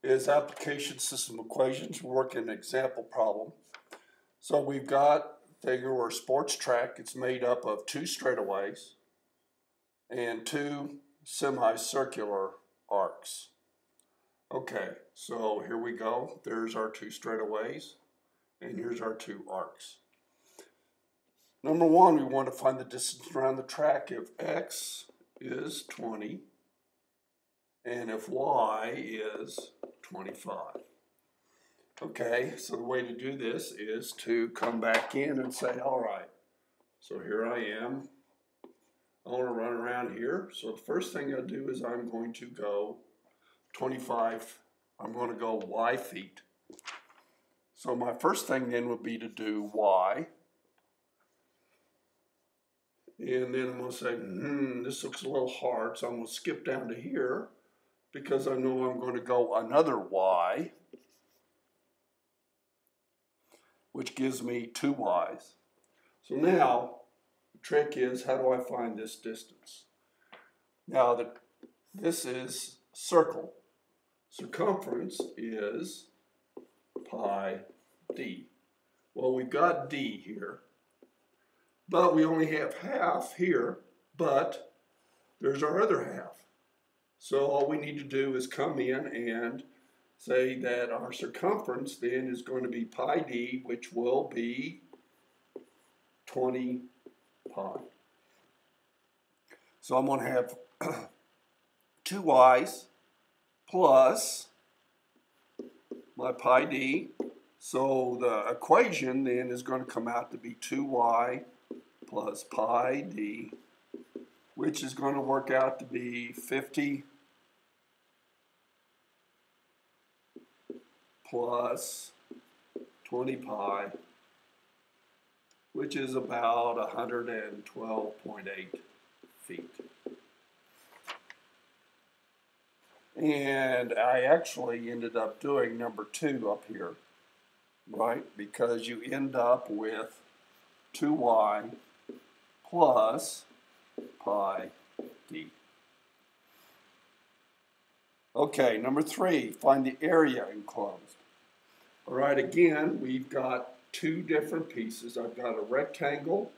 is application system equations. We're working an example problem. So we've got figure or sports track. It's made up of two straightaways and two semicircular arcs. Okay, so here we go. There's our two straightaways, and here's our two arcs. Number one, we want to find the distance around the track if x is 20 and if y is 25. Okay, so the way to do this is to come back in and say, all right, so here I am. I want to run around here. So the first thing I do is I'm going to go 25, I'm going to go y feet. So my first thing then would be to do y. And then I'm going to say, this looks a little hard, so I'm going to skip down to here because I know I'm going to go another y, which gives me two y's. So now, the trick is, how do I find this distance? Now, this is circle. Circumference is pi d. Well, we've got d here, but we only have half here, but there's our other half. So all we need to do is come in and say that our circumference then is going to be pi d, which will be 20 pi. So I'm going to have 2 y's plus my pi d. So the equation then is going to come out to be 2y plus pi d, which is going to work out to be 50 plus 20 pi, which is about 112.8 feet. And I actually ended up doing number 2 up here, right? Because you end up with 2y plus pi d. Okay, number 3, find the area enclosed. All right, again, we've got two different pieces. I've got a rectangle,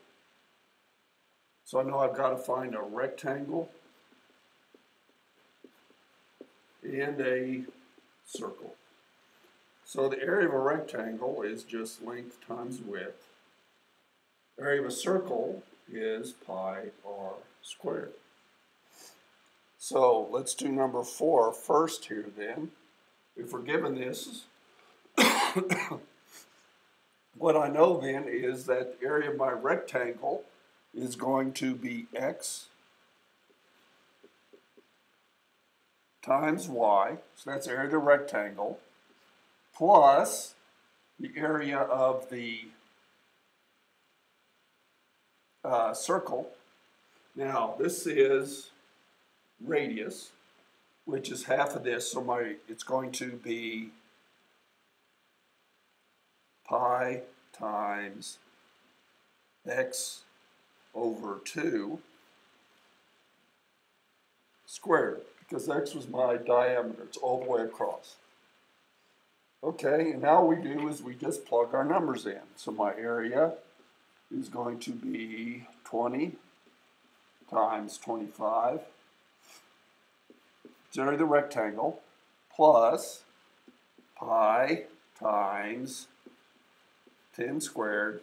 so I know I've got to find a rectangle and a circle. So the area of a rectangle is just length times width. The area of a circle is pi r squared. So let's do number 4 first here then. If we're given this, what I know then is that the area of my rectangle is going to be x times y, so that's the area of the rectangle, plus the area of the circle. Now this is radius, which is half of this, so it's going to be pi times x over 2 squared, because x was my diameter. It's all the way across. Okay, and now all we do is we just plug our numbers in. So my area is going to be 20 times 25, it's area of the rectangle, plus pi times 10 squared,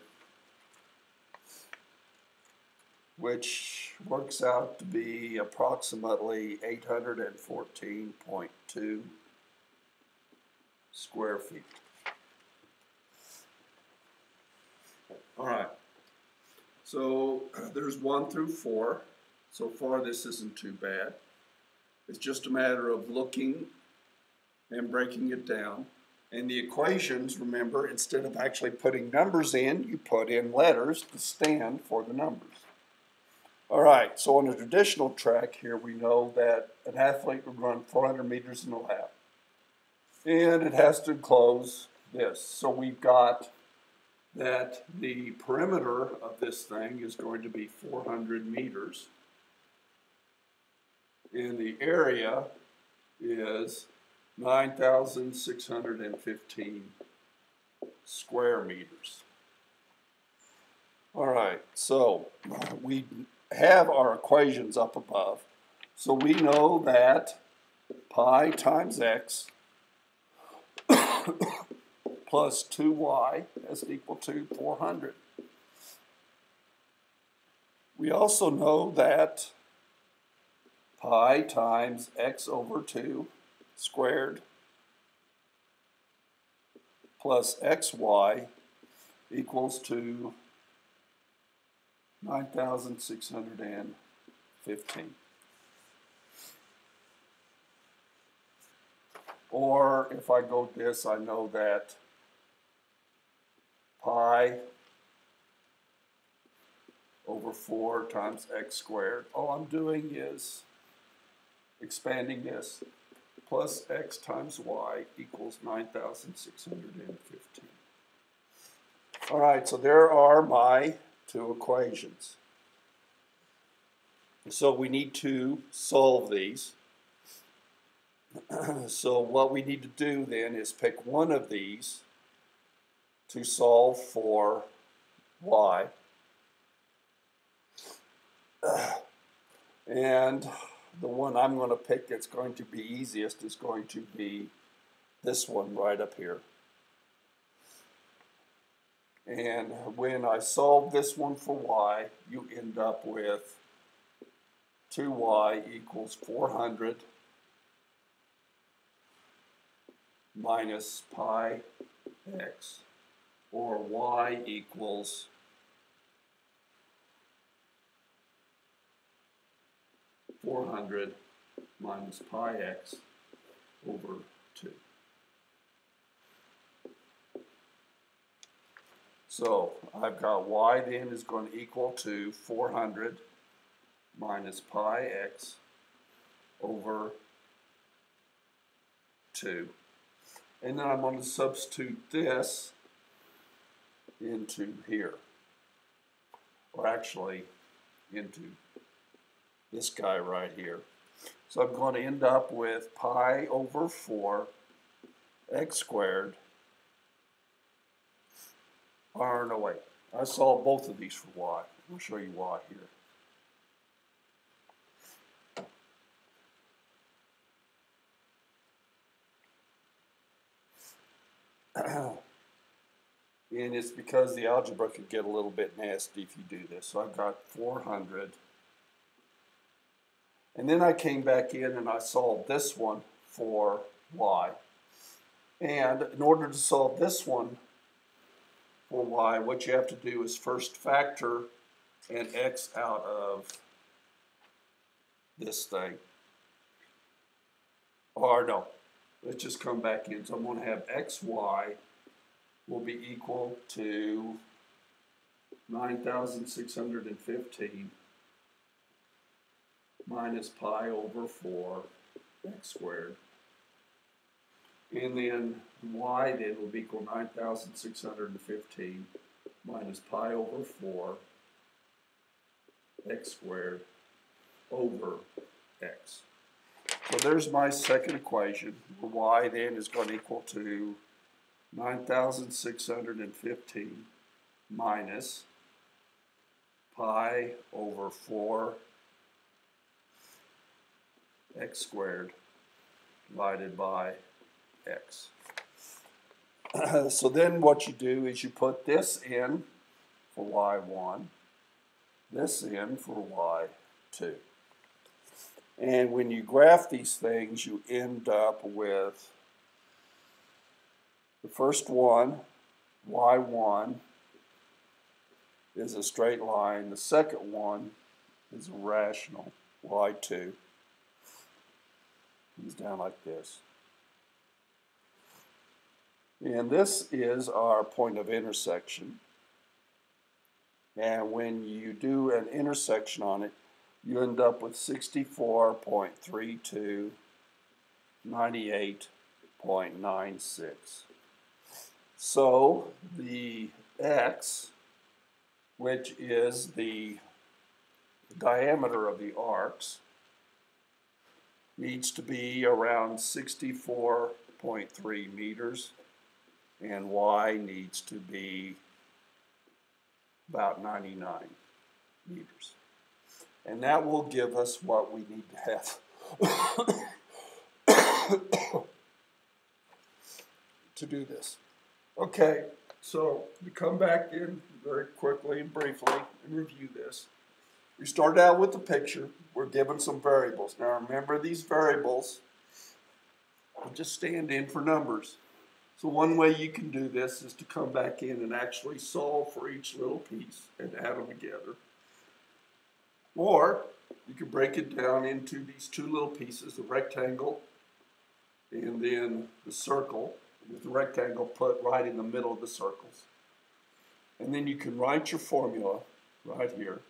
which works out to be approximately 814.2 square feet. All right, so there's 1 through 4. So far this isn't too bad. It's just a matter of looking and breaking it down. And the equations, remember, instead of actually putting numbers in, you put in letters to stand for the numbers. All right, so on a traditional track here, we know that an athlete would run 400 meters in a lap. And it has to enclose this. So we've got that the perimeter of this thing is going to be 400 meters. And the area is 9,615 square meters. All right, so we have our equations up above. So we know that pi times x plus 2y is equal to 400. We also know that pi times x over 2 squared plus xy equals to 9,615. Or if I go this, I know that pi over 4 times x squared. All I'm doing is expanding this. Plus x times y equals 9,615. All right, so there are my two equations. So we need to solve these. So what we need to do then is pick one of these to solve for y. And the one I'm going to pick that's going to be easiest is going to be this one right up here. And when I solve this one for y, you end up with 2y equals 400 minus pi x, or y equals 400 minus pi x over 2. So I've got y then is going to equal to 400 minus pi x over 2. And then I'm going to substitute this into here, or actually into this guy right here. So I'm going to end up with pi over 4 x squared. Or no, wait. I solved both of these for y. I'll show you why here. And it's because the algebra could get a little bit nasty if you do this. So I've got 400. And then I came back in and I solved this one for y. And in order to solve this one for y, what you have to do is first factor an x out of this thing. Or no, let's just come back in. So I'm going to have xy will be equal to 9,615 minus pi over 4 x squared. And then y then will be equal to 9,615 minus pi over 4 x squared over x. So there's my second equation. Y then is going to equal to 9,615 minus pi over 4 x squared divided by x. So then what you do is you put this in for y1, this in for y2. And when you graph these things, you end up with the first one, y1, is a straight line. The second one is a rational, y2. Comes down like this. And this is our point of intersection. And when you do an intersection on it, you end up with 64.32, 98.96. So the x, which is the diameter of the arcs, needs to be around 64.3 meters, and y needs to be about 99 meters. And that will give us what we need to have to do this. Okay, so to come back in very quickly and briefly and review this. We started out with the picture. We're given some variables. Now remember, these variables will just stand in for numbers. So one way you can do this is to come back in and actually solve for each little piece and add them together. Or you can break it down into these two little pieces, the rectangle and then the circle, with the rectangle put right in the middle of the circles. And then you can write your formula right here,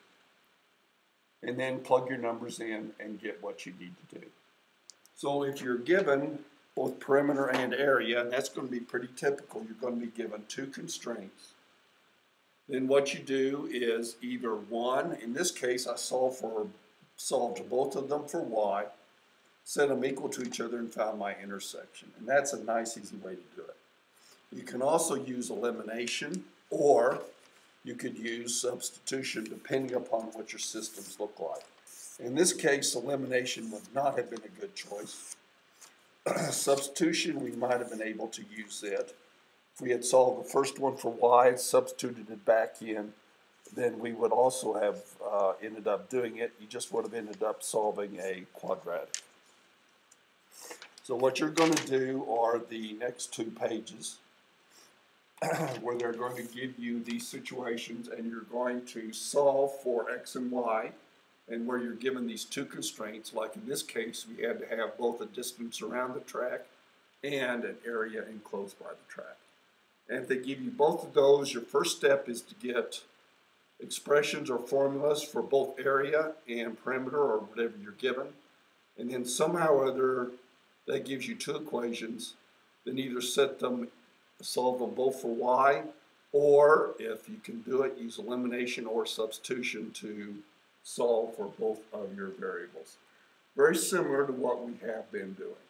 and then plug your numbers in and get what you need to do. So if you're given both perimeter and area, and that's going to be pretty typical, you're going to be given two constraints. Then what you do is either one, in this case I solved both of them for y, set them equal to each other and found my intersection. And that's a nice easy way to do it. You can also use elimination, or you could use substitution depending upon what your systems look like. In this case, elimination would not have been a good choice. Substitution, we might have been able to use it. If we had solved the first one for y and substituted it back in, then we would also have ended up doing it. You just would have ended up solving a quadratic. So what you're going to do are the next two pages where they're going to give you these situations, and you're going to solve for x and y, and where you're given these two constraints, like in this case we had to have both a distance around the track and an area enclosed by the track. And if they give you both of those, your first step is to get expressions or formulas for both area and perimeter or whatever you're given. And then somehow or other that gives you two equations. Then either solve them both for y, or if you can do it, use elimination or substitution to solve for both of your variables. Very similar to what we have been doing.